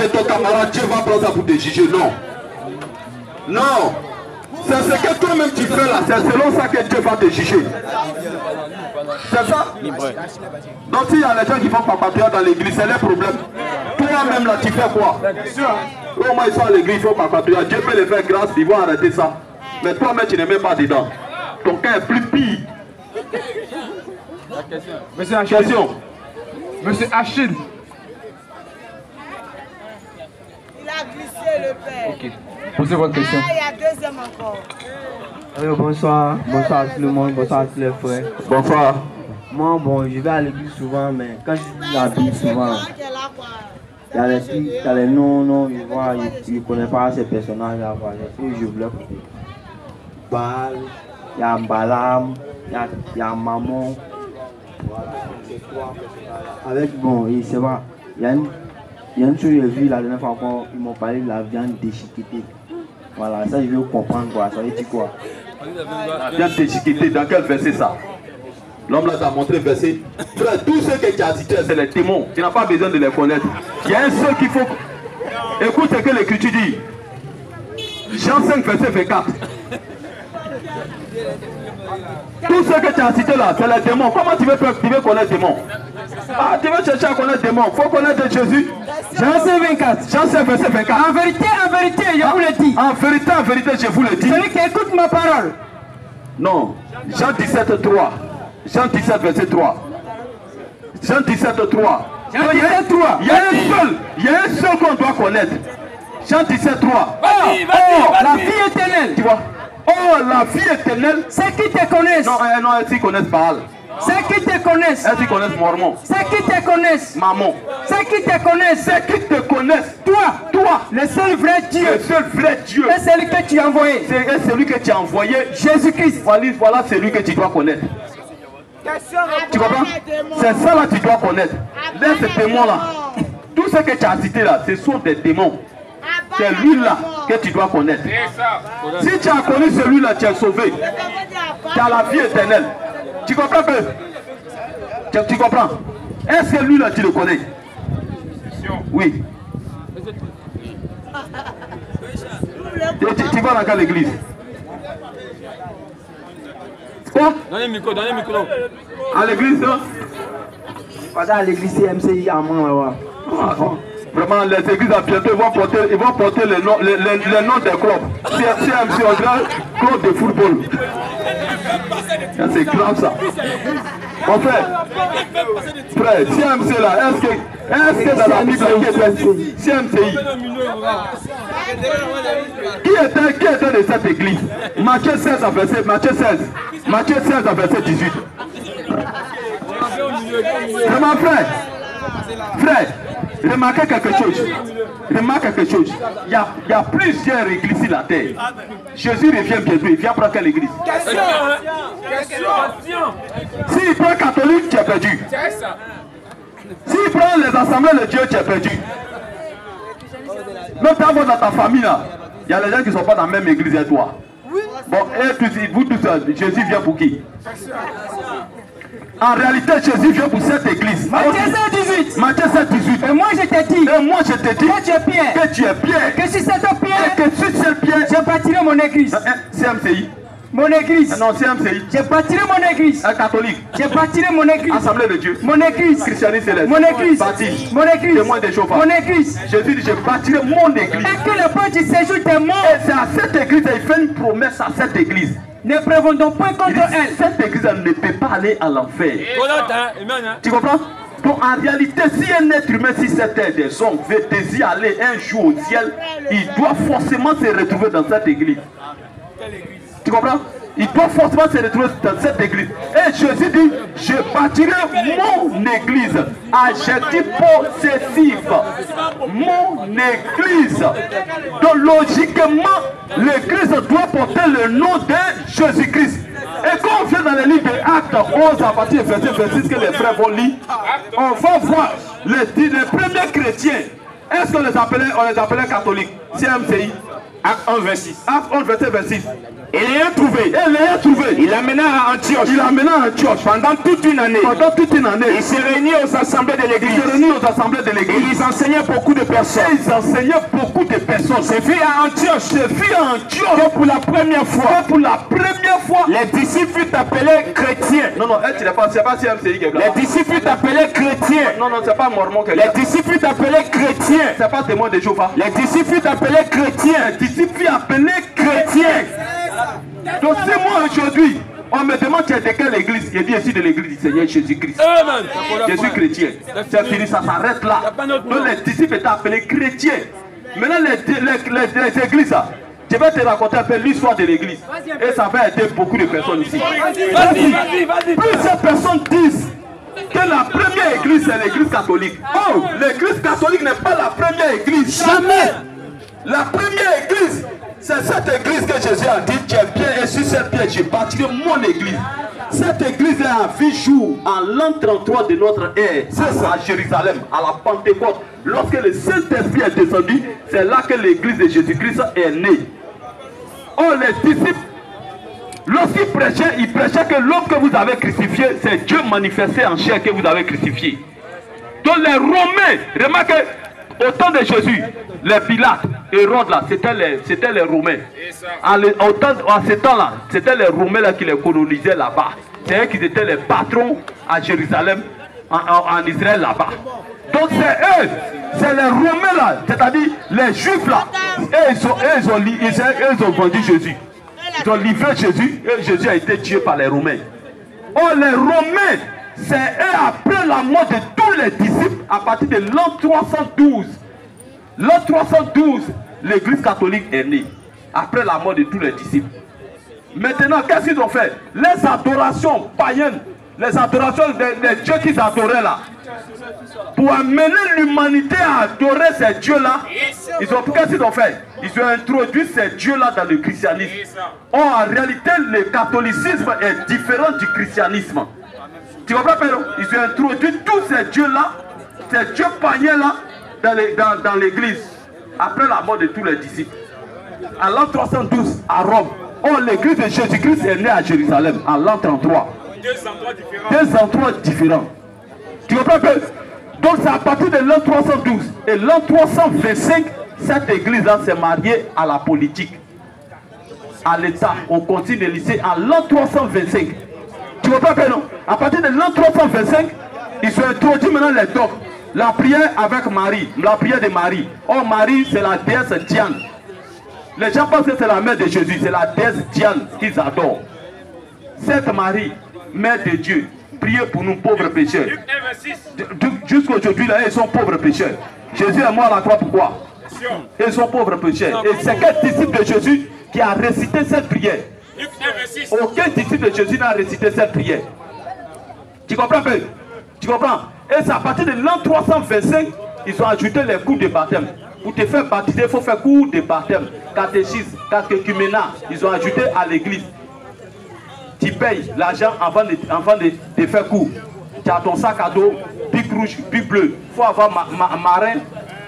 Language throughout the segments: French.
de ton camarade, Dieu va prendre ça pour te juger. Non. Non. C'est ce que toi-même tu fais là. C'est selon ça que Dieu va te juger. C'est ça? Donc s'il y a les gens qui font papatriat dans l'église, c'est leur problème. Toi-même là, tu fais quoi? Au moins ils sont à l'église, ils font papatriat. Dieu peut les faire grâce, ils vont arrêter ça. Mais toi-même, tu n'es même pas dedans. Ton cas est plus pire. La question. Monsieur Achille. Question. Monsieur Achille. Il a glissé le père. Ok. Posez votre question. Ah, il y a deuxième encore. Alors, bonsoir. Bonsoir à tout le monde. Bonsoir à tous les frères. Bonsoir. Moi, bon, je vais à l'église souvent, mais quand je lis la Bible souvent, il y a les trucs, il y a les noms, je vois, je ne connais pas ces personnages-là. Je voulais écouter. Baal, il y a Balaam, il y a Maman. Voilà, ces trois personnages-là. Avec, bon, et c'est vrai, il y a une chose que j'ai vue la dernière fois encore, ils m'ont parlé de la viande déchiquetée. Voilà, ça je veux comprendre quoi, ça veut dire quoi? La viande déchiquetée, dans quel verset ça? L'homme là t'a montré verset. Frère, tous ceux que tu as cités, c'est les démons. Tu n'as pas besoin de les connaître. Il y a un seul qu'il faut. Écoute ce que l'Écriture dit. Jean 5, verset 24. Tout ce que tu as cité là, c'est les démons. Comment tu veux connaître les démons? Ah, tu veux chercher à connaître les démons. Il faut connaître Jésus. Jean 5, 24. Jean 5, verset 24. En vérité, je vous le dis. En vérité, je vous le dis. Celui qui écoute ma parole. Non. Jean 17, 3. Jean 17, verset 3. Jean 17, 3. Jean 17, 3. Il y a un seul qu'on doit connaître. Jean 17, 3. La vie éternelle. Tu vois? Oh, la vie éternelle. Ceux qui te connaissent. Non, elles connaissent Baal. Ceux qui te connaissent. Elles connaissent Mormon. Ceux qui te connaissent. Maman. Ceux qui te connaissent. Ceux qui te connaissent. Toi. Le seul vrai Dieu. Le seul vrai Dieu. Et celui que tu as envoyé. C'est celui que tu as envoyé. Jésus-Christ. Voilà celui que tu dois connaître. Tu comprends? C'est ça là que tu dois connaître. Laisse ces démons là. Tout ce que tu as cité là, ce sont des démons. C'est lui là que tu dois connaître. Si tu as connu celui-là, tu es sauvé. Tu as la vie éternelle. Tu comprends peu? Tu comprends? Est-ce que lui là tu le connais? Oui. Tu vas dans quelle église? Quoi? Donnez le micro. À l'église, non? Pas à l'église CMCI à moi là-bas. Vraiment, les églises à bientôt ils vont porter les noms des clubs. CMC, on dirait club de football. C'est grave ça. En fait, frère, CMC là, est-ce que dans la Bible qui était CMCI? Qui était de cette église? Matthieu 16 à verset 18. Vraiment, frère, remarquez quelque chose. Il y a plusieurs églises sur la terre. Jésus revient bientôt. Il vient prendre quelle église? S'il prend catholique, tu es perdu. S'il prend les assemblées de Dieu, tu es perdu. Même dans ta famille là, il y a les gens qui ne sont pas dans la même église que toi. Bon, et vous tous, Jésus vient pour qui? En réalité, Jésus vient pour cette église. Matthieu 7, 18. Matthieu 7, 18. Et moi je te dis. Que tu es Pierre. Que tu es Pierre. Que sur cette pierre. Et que sur cette pierre. Je bâtirai mon église. CMCI. Mon église. Non, CMCI. Je bâtirai mon église. Catholique. Je bâtirai mon église. Assemblée de Dieu. Mon église. Christianisme céleste. Mon église. Baptiste. Mon église. Témoin des chauffeurs. Mon église. Jésus dit, je bâtirai mon église. Et que le point du séjour des morts. Et c'est à cette église, il fait une promesse à cette église. Ne prévendons point contre elle. Cette église ne peut pas aller à l'enfer. Tu comprends? Donc en réalité, si un être humain, si cette terre des hommes veut désirer aller un jour au ciel, il doit forcément se retrouver dans cette église. Tu comprends? Il doit forcément se retrouver dans cette église. Et Jésus dit, je bâtirai mon église. Adjectif possessif. Mon église. Donc logiquement, l'église doit porter le nom de Jésus-Christ. Et quand on vient dans les livres des Actes 11 à partir de verset 26 que les frères vont lire, on va voir les premiers chrétiens. Est-ce qu'on les appelait catholiques? CMCI. Acte 1, 26. Acte 11, verset 26. Et l'ayant trouvé, il l'amena à Antioche. Pendant toute une année. Il s'est réuni aux assemblées de l'église. Et ils enseignaient beaucoup de personnes. C'est fait à Antioche. Que pour la première fois, les disciples furent appelés chrétiens. Non, c'est pas CMCI qui est là. Les disciples furent appelés chrétiens. Non, c'est pas mormon qui est là. Les disciples furent appelés chrétiens. C'est pas témoin de Jéhovah. Les disciples furent appelés chrétiens. Donc si moi aujourd'hui, on me demande tu es de quelle église, je dis ici de l'église du Seigneur Jésus-Christ. Je suis chrétien. C'est fini, ça s'arrête là. Donc les disciples étaient appelés chrétiens. Maintenant les églises, je vais te raconter un peu l'histoire de l'église. Et ça va aider beaucoup de personnes ici. Plusieurs personnes disent que la première église c'est l'église catholique. Oh, l'église catholique n'est pas la première église. Jamais. La première église, c'est cette église que Jésus a dit, tu es bien et sur cette pierre, je bâtirai mon église. Cette église est à 8 jours, en l'an 33 de notre ère, à Jérusalem, à la Pentecôte. Lorsque le Saint-Esprit est descendu, c'est là que l'église de Jésus-Christ est née. Oh, les disciples, lorsqu'ils prêchaient, ils prêchaient que l'homme que vous avez crucifié, c'est Dieu manifesté en chair que vous avez crucifié. Donc les Romains, remarquez, au temps de Jésus, les Pilates, Hérode là, c'était les Romains. À ce temps-là, c'était les Romains là qui les colonisaient là-bas. C'est eux qui étaient les patrons à Jérusalem, en Israël là-bas. Donc c'est eux, c'est les Romains là, c'est-à-dire les Juifs là. Et ils ont vendu Jésus. Ils ont livré Jésus et Jésus a été tué par les Romains. Oh, les Romains, c'est eux après la mort de tous les disciples à partir de l'an 312. L'an 312, l'église catholique est née. Après la mort de tous les disciples. Maintenant, qu'est-ce qu'ils ont fait? Les adorations païennes, les adorations des dieux qu'ils adoraient là. Pour amener l'humanité à adorer ces dieux-là, qu'est-ce qu'ils ont fait? Ils ont introduit ces dieux-là dans le christianisme. Or, en réalité, le catholicisme est différent du christianisme. Tu comprends, Pedro? Ils ont introduit tous ces dieux-là, ces dieux païens-là, dans l'église, après la mort de tous les disciples. En l'an 312, à Rome. Oh, l'église de Jésus-Christ est née à Jérusalem, en l'an 33. Deux endroits différents. Tu comprends que? Donc c'est à partir de l'an 312 et l'an 325, cette église-là s'est mariée à la politique, à l'État. On continue de lycée en l'an 325. Tu comprends que non? À partir de l'an 325, ils ont introduit maintenant les dogmes. La prière avec Marie, la prière de Marie. Oh, Marie, c'est la déesse Diane. Les gens pensent que c'est la mère de Jésus, c'est la déesse Diane qu'ils adorent. Cette Marie, mère de Dieu, priez pour nous pauvres pécheurs. Jusqu'aujourd'hui, là, ils sont pauvres pécheurs. Jésus est mort à la croix, pourquoi? Ils sont pauvres pécheurs. Et c'est quel disciple de Jésus qui a récité cette prière? Aucun disciple de Jésus n'a récité cette prière. Tu comprends peu? Tu comprends? Et c'est à partir de l'an 325, ils ont ajouté les cours de baptême. Pour te faire baptiser, il faut faire cours de baptême. Catéchisme, catéchuménat, ils ont ajouté à l'église. Tu payes l'argent avant de faire cours. Tu as ton sac à dos, pic rouge, pic bleu. Il faut avoir marin,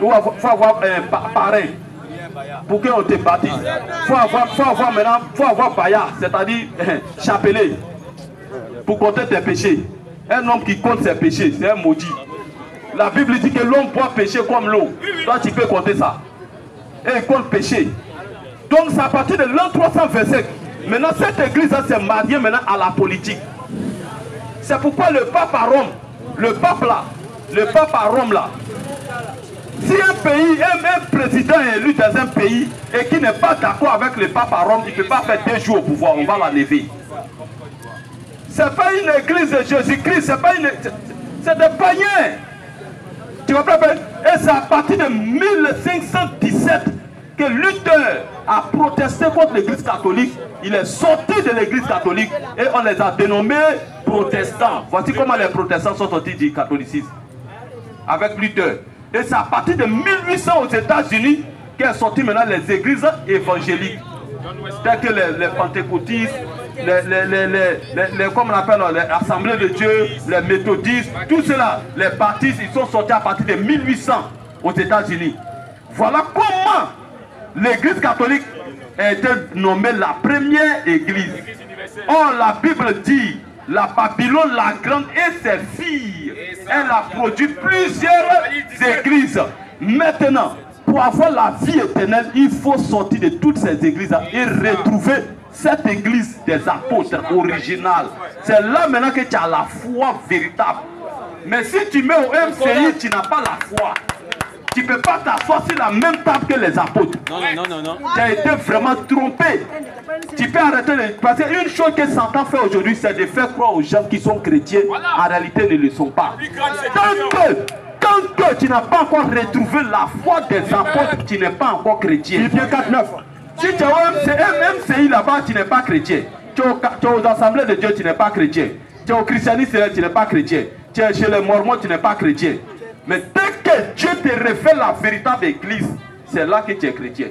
ou il faut avoir parrain pour qu'on te baptise. Il faut avoir bayard, c'est-à-dire chapelet, pour compter tes péchés. Un homme qui compte ses péchés, c'est un maudit. La Bible dit que l'homme doit pécher comme l'eau. Toi, tu peux compter ça. Et il compte péché. Donc, c'est à partir de l'an 325. Maintenant, cette église s'est mariée maintenant à la politique. C'est pourquoi le pape à Rome, le pape à Rome là, si un pays, un président est élu dans un pays et qui n'est pas d'accord avec le pape à Rome, il ne peut pas faire 2 jours au pouvoir, on va l'enlever. Ce n'est pas une église de Jésus-Christ, c'est des païens. Tu comprends? Et c'est à partir de 1517 que Luther a protesté contre l'église catholique. Il est sorti de l'église catholique et on les a dénommés protestants. Voici comment les protestants sont sortis du catholicisme. Avec Luther. Et c'est à partir de 1800 aux États-Unis qu'est sorti maintenant les églises évangéliques. Telles que les pentecôtistes, comme on appelle, les assemblées de Dieu, les méthodistes, tout cela, les baptistes, ils sont sortis à partir de 1800 aux États-Unis. Voilà comment l'église catholique a été nommée la première église. Or, la Bible dit, la Babylone la grande et ses filles, elle a produit plusieurs églises. Maintenant, pour avoir la vie éternelle, il faut sortir de toutes ces églises et retrouver cette église des apôtres originale. C'est là maintenant que tu as la foi véritable. Mais si tu mets au MCI, tu n'as pas la foi. Tu ne peux pas t'asseoir sur la même table que les apôtres. Non. Tu as été vraiment trompé. Tu peux arrêter de... Parce qu'une chose que Satan fait aujourd'hui, c'est de faire croire aux gens qui sont chrétiens, en réalité ne le sont pas. Tant que tu n'as pas encore retrouvé la foi des apôtres, tu n'es pas encore chrétien. Si tu es au MCI là-bas, tu n'es pas chrétien. Tu es aux assemblées de Dieu, tu n'es pas chrétien. Tu es au christianisme, tu n'es pas chrétien. Tu es chez les mormons, tu n'es pas chrétien. Mais dès que Dieu te refait la véritable église, c'est là que tu es chrétien.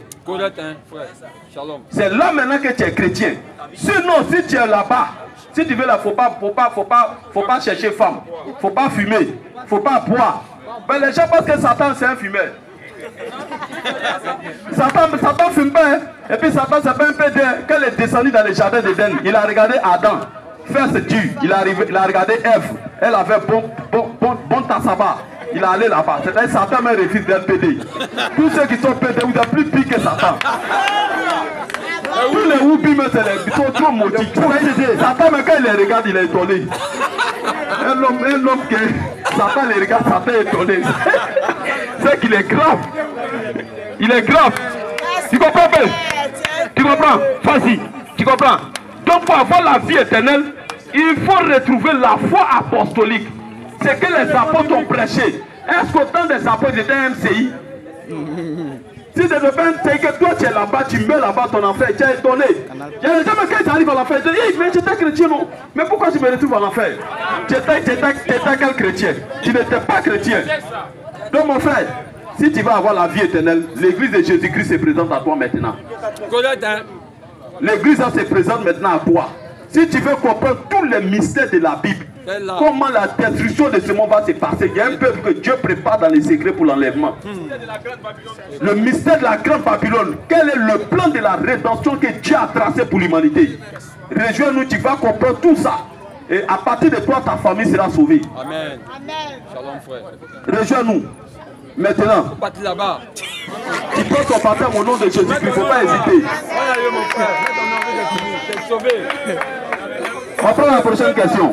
C'est là maintenant que tu es chrétien. Sinon, si tu es là-bas, si tu veux là, faut pas chercher femme, faut pas fumer, faut pas boire. Mais les gens pensent que Satan c'est un fumeur. Satan fume pas, hein? Et puis Satan c'est pas un peu quand il est descendu dans le jardin d'Éden, il a regardé Adam faire ce Dieu, il a regardé Ève, elle avait bon tassaba. Il est allé là-bas. C'est-à-dire Satan me refuse d'être pédé. Tous ceux qui sont pédés, vous êtes plus pire que Satan. Tous les oubis, ils sont trop maudits. Satan, mais quand il les regarde, il est étonné. Un homme que Satan les regarde, Satan est étonné. C'est qu'il est grave. Il est grave. Tu comprends pas? Tu comprends? Vas-y. Tu comprends? Donc pour avoir la vie éternelle, il faut retrouver la foi apostolique. C'est que les apôtres ont prêché. Est-ce qu'au temps des apôtres étaient un MCI? Si c'est le MCI que toi tu es là-bas, tu mets là-bas ton enfer, tu es étonné. Il y a des gens quand ils arrivent à l'enfer, ils disent hey, mais j'étais chrétien non? Mais pourquoi tu me retrouves en enfer? Tu étais quel chrétien? Tu n'étais pas chrétien. Donc mon frère, si tu veux avoir la vie éternelle, l'église de Jésus-Christ se présente à toi maintenant. L'église se présente maintenant à toi. Si tu veux comprendre tous les mystères de la Bible, comment la destruction de ce monde va se passer, il y a un peuple que Dieu prépare dans les secrets pour l'enlèvement. Le mystère de la grande Babylone, quel est le plan de la rédemption que Dieu a tracé pour l'humanité? Rejoins-nous, tu vas comprendre tout ça. Et à partir de toi, ta famille sera sauvée. Amen. Shalom frère. Rejoins-nous. Maintenant, tu peux ton partir au nom de Jésus-Christ, il ne faut pas hésiter. On prend la prochaine question.